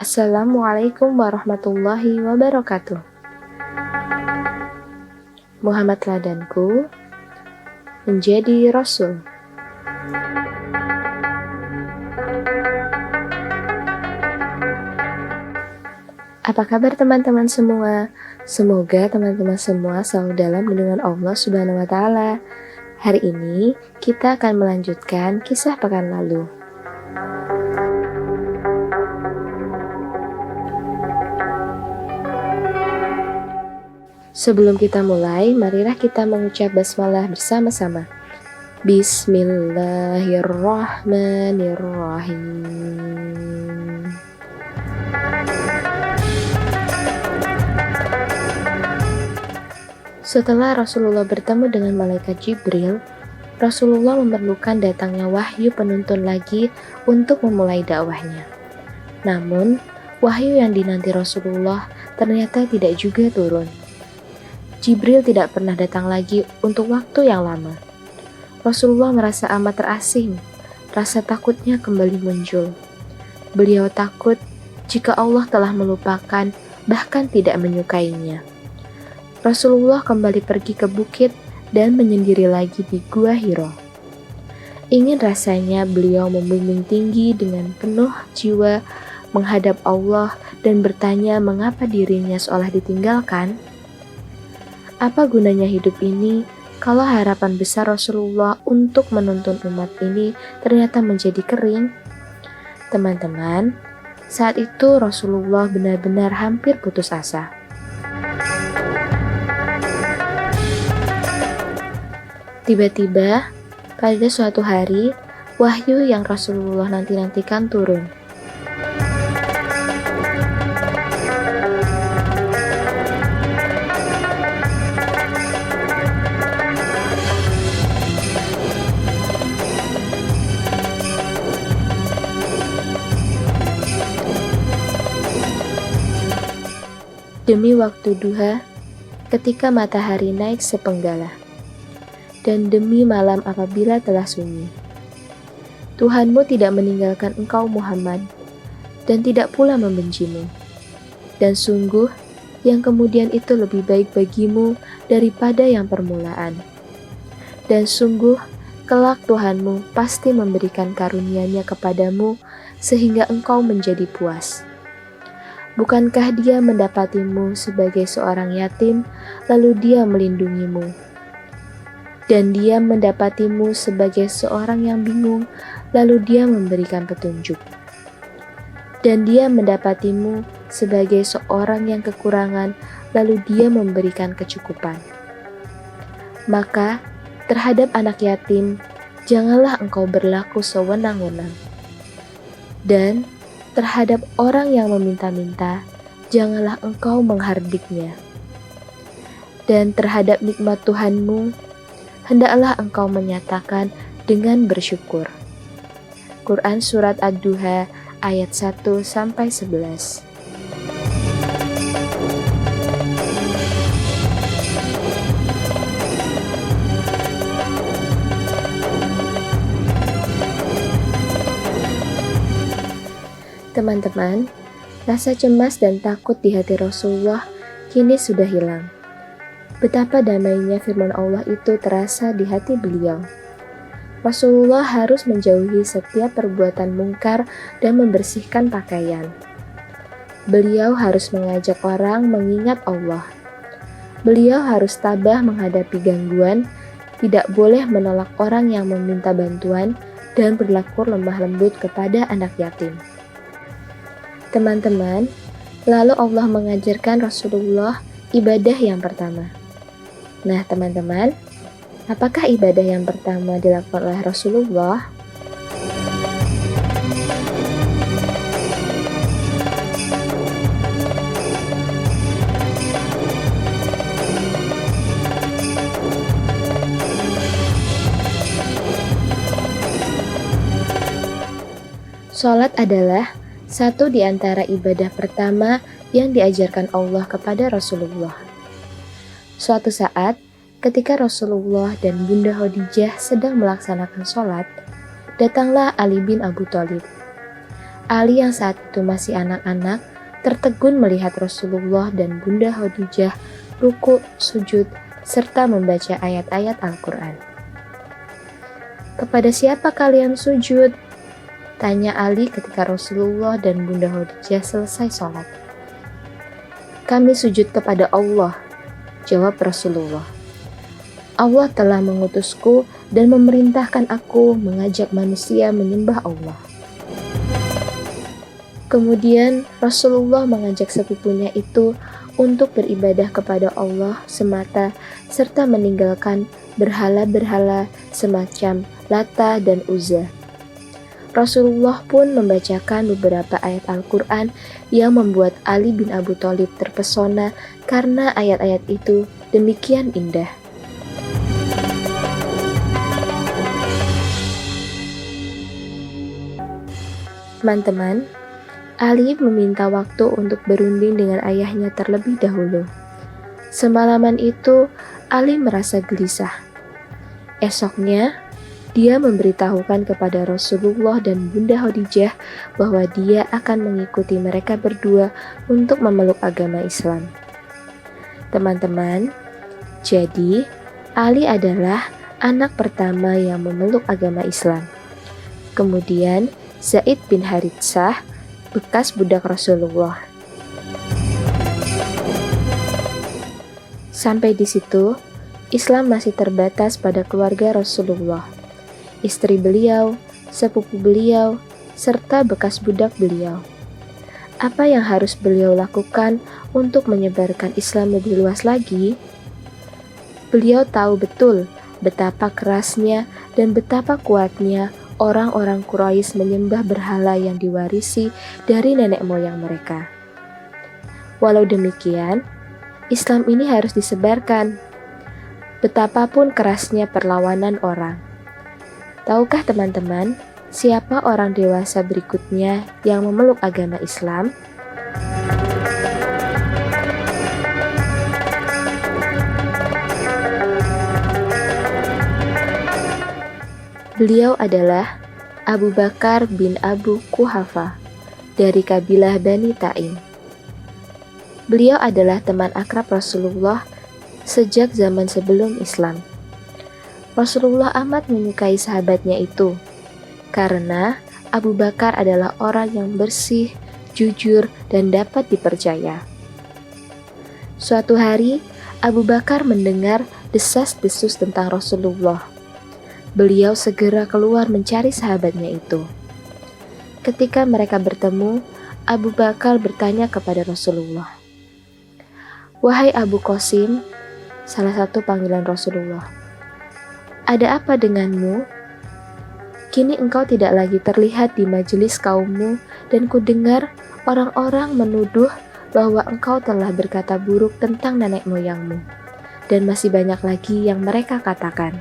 Assalamualaikum warahmatullahi wabarakatuh. Muhammad teladanku menjadi Rasul. Apa kabar teman-teman semua? Semoga teman-teman semua selalu dalam lindungan Allah Subhanahu wa Ta'ala. Hari ini kita akan melanjutkan kisah pekan lalu. Sebelum kita mulai, marilah kita mengucap basmalah bersama-sama. Bismillahirrahmanirrahim. Setelah Rasulullah bertemu dengan malaikat Jibril, Rasulullah memerlukan datangnya wahyu penuntun lagi untuk memulai dakwahnya. Namun, wahyu yang dinanti Rasulullah ternyata tidak juga turun. Jibril tidak pernah datang lagi untuk waktu yang lama. Rasulullah merasa amat terasing, rasa takutnya kembali muncul. Beliau takut jika Allah telah melupakan, bahkan tidak menyukainya. Rasulullah kembali pergi ke bukit dan menyendiri lagi di Gua Hiro. Ingin rasanya beliau membimbing tinggi dengan penuh jiwa menghadap Allah dan bertanya mengapa dirinya seolah ditinggalkan. Apa gunanya hidup ini kalau harapan besar Rasulullah untuk menuntun umat ini ternyata menjadi kering? Teman-teman, saat itu Rasulullah benar-benar hampir putus asa. Tiba-tiba, pada suatu hari, wahyu yang Rasulullah nanti-nantikan turun. Demi waktu duha, ketika matahari naik sepenggala, dan demi malam apabila telah sunyi. Tuhanmu tidak meninggalkan engkau Muhammad, dan tidak pula membencimu. Dan sungguh, yang kemudian itu lebih baik bagimu daripada yang permulaan. Dan sungguh, kelak Tuhanmu pasti memberikan karunia-Nya kepadamu, sehingga engkau menjadi puas. Bukankah Dia mendapatimu sebagai seorang yatim, lalu Dia melindungimu? Dan Dia mendapatimu sebagai seorang yang bingung, lalu Dia memberikan petunjuk. Dan Dia mendapatimu sebagai seorang yang kekurangan, lalu Dia memberikan kecukupan. Maka, terhadap anak yatim, janganlah engkau berlaku sewenang-wenang. Dan terhadap orang yang meminta-minta, janganlah engkau menghardiknya. Dan terhadap nikmat Tuhanmu, hendaklah engkau menyatakan dengan bersyukur. Quran Surat Ad-Duha ayat 1-11. Teman-teman, rasa cemas dan takut di hati Rasulullah kini sudah hilang. Betapa damainya firman Allah itu terasa di hati beliau. Rasulullah harus menjauhi setiap perbuatan mungkar dan membersihkan pakaian. Beliau harus mengajak orang mengingat Allah. Beliau harus tabah menghadapi gangguan, tidak boleh menolak orang yang meminta bantuan, dan berlaku lemah lembut kepada anak yatim. Teman-teman, lalu Allah mengajarkan Rasulullah ibadah yang pertama. Nah teman-teman, apakah ibadah yang pertama dilakukan oleh Rasulullah? Salat adalah satu di antara ibadah pertama yang diajarkan Allah kepada Rasulullah. Suatu saat, ketika Rasulullah dan Bunda Khadijah sedang melaksanakan sholat, datanglah Ali bin Abu Thalib. Ali yang saat itu masih anak-anak tertegun melihat Rasulullah dan Bunda Khadijah ruku, sujud, serta membaca ayat-ayat Al-Quran. "Kepada siapa kalian sujud?" tanya Ali ketika Rasulullah dan Bunda Khadijah selesai sholat. "Kami sujud kepada Allah," jawab Rasulullah. "Allah telah mengutusku dan memerintahkan aku mengajak manusia menyembah Allah." Kemudian Rasulullah mengajak sepupunya itu untuk beribadah kepada Allah semata serta meninggalkan berhala-berhala semacam Lata dan Uzza. Rasulullah pun membacakan beberapa ayat Al-Quran yang membuat Ali bin Abi Thalib terpesona karena ayat-ayat itu demikian indah. Teman-teman, Ali meminta waktu untuk berunding dengan ayahnya terlebih dahulu. Semalaman itu, Ali merasa gelisah. Esoknya, dia memberitahukan kepada Rasulullah dan Bunda Khadijah bahwa dia akan mengikuti mereka berdua untuk memeluk agama Islam. Teman-teman, jadi Ali adalah anak pertama yang memeluk agama Islam. Kemudian, Zaid bin Haritsah, bekas budak Rasulullah. Sampai di situ, Islam masih terbatas pada keluarga Rasulullah, istri beliau, sepupu beliau, serta bekas budak beliau. Apa yang harus beliau lakukan untuk menyebarkan Islam lebih luas lagi? Beliau tahu betul betapa kerasnya dan betapa kuatnya orang-orang Quraisy menyembah berhala yang diwarisi dari nenek moyang mereka. Walau demikian, Islam ini harus disebarkan, betapapun kerasnya perlawanan orang. Tahukah teman-teman, siapa orang dewasa berikutnya yang memeluk agama Islam? Beliau adalah Abu Bakar bin Abu Quhafa dari kabilah Bani Taim. Beliau adalah teman akrab Rasulullah sejak zaman sebelum Islam. Rasulullah amat menyukai sahabatnya itu, karena Abu Bakar adalah orang yang bersih, jujur, dan dapat dipercaya. Suatu hari, Abu Bakar mendengar desas-desus tentang Rasulullah. Beliau segera keluar mencari sahabatnya itu. Ketika mereka bertemu, Abu Bakar bertanya kepada Rasulullah, "Wahai Abu Qasim," salah satu panggilan Rasulullah, "ada apa denganmu? Kini engkau tidak lagi terlihat di majelis kaummu dan kudengar orang-orang menuduh bahwa engkau telah berkata buruk tentang nenek moyangmu, dan masih banyak lagi yang mereka katakan."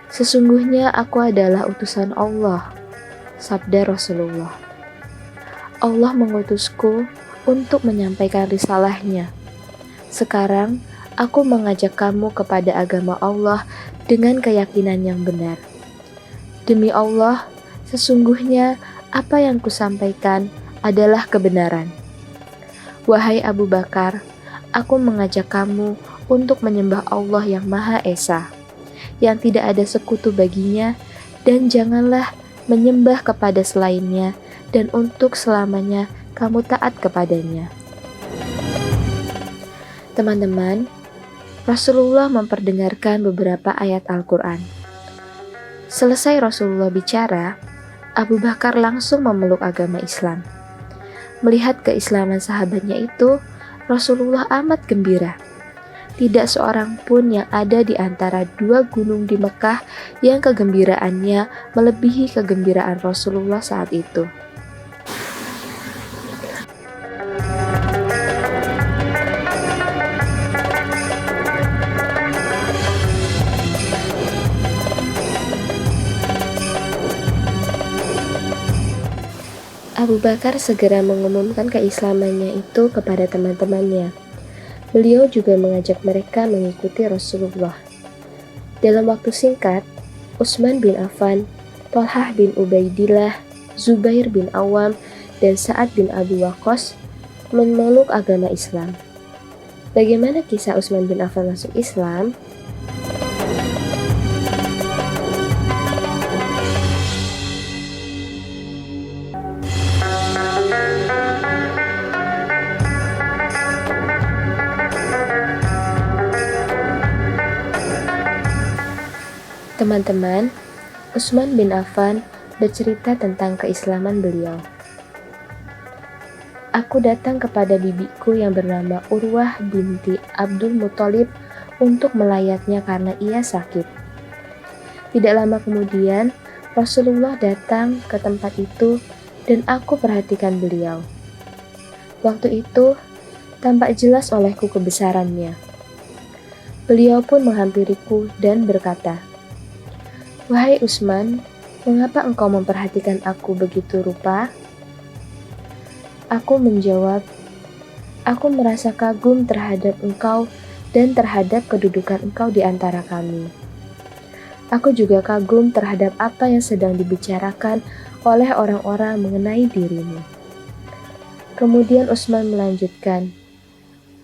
"Sesungguhnya aku adalah utusan Allah," sabda Rasulullah. "Allah mengutusku untuk menyampaikan risalahnya. Sekarang aku mengajak kamu kepada agama Allah dengan keyakinan yang benar. Demi Allah, sesungguhnya apa yang kusampaikan adalah kebenaran. Wahai Abu Bakar, aku mengajak kamu untuk menyembah Allah yang Maha Esa, yang tidak ada sekutu baginya, dan janganlah menyembah kepada selainnya, dan untuk selamanya kamu taat kepadanya." Teman-teman, Rasulullah memperdengarkan beberapa ayat Al-Quran. Selesai Rasulullah bicara, Abu Bakar langsung memeluk agama Islam. Melihat keislaman sahabatnya itu, Rasulullah amat gembira. Tidak seorang pun yang ada di antara dua gunung di Mekah yang kegembiraannya melebihi kegembiraan Rasulullah saat itu. Abu Bakar segera mengumumkan keislamannya itu kepada teman-temannya. Beliau juga mengajak mereka mengikuti Rasulullah. Dalam waktu singkat, Utsman bin Affan, Thalhah bin Ubaidillah, Zubair bin Awam, dan Sa'ad bin Abi Waqqas memeluk agama Islam. Bagaimana kisah Utsman bin Affan masuk Islam? Teman-teman, Utsman bin Affan bercerita tentang keislaman beliau. Aku datang kepada bibiku yang bernama Urwah binti Abdul Muthalib untuk melayatnya karena ia sakit. Tidak lama kemudian, Rasulullah datang ke tempat itu dan aku perhatikan beliau. Waktu itu, tampak jelas olehku kebesarannya. Beliau pun menghampiriku dan berkata, "Wahai Utsman, mengapa engkau memperhatikan aku begitu rupa?" Aku menjawab, "Aku merasa kagum terhadap engkau dan terhadap kedudukan engkau di antara kami. Aku juga kagum terhadap apa yang sedang dibicarakan oleh orang-orang mengenai dirimu." Kemudian Utsman melanjutkan,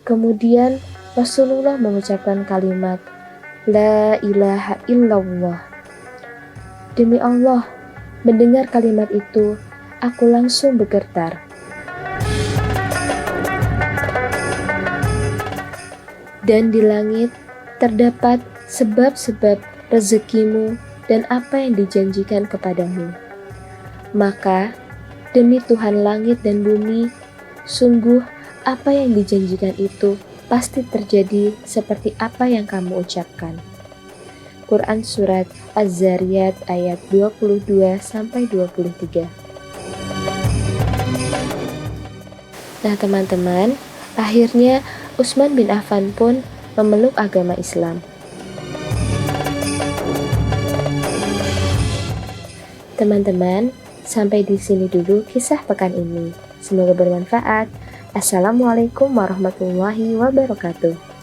"Kemudian Rasulullah mengucapkan kalimat, 'La ilaha illallah.' Demi Allah, mendengar kalimat itu, aku langsung bergetar. Dan di langit terdapat sebab-sebab rezekimu dan apa yang dijanjikan kepadamu. Maka, demi Tuhan langit dan bumi, sungguh apa yang dijanjikan itu pasti terjadi seperti apa yang kamu ucapkan." Quran Surat Az-Zariyat ayat 22-23. Nah teman-teman, akhirnya Utsman bin Affan pun memeluk agama Islam. Teman-teman, sampai di sini dulu kisah pekan ini. Semoga bermanfaat. Assalamualaikum warahmatullahi wabarakatuh.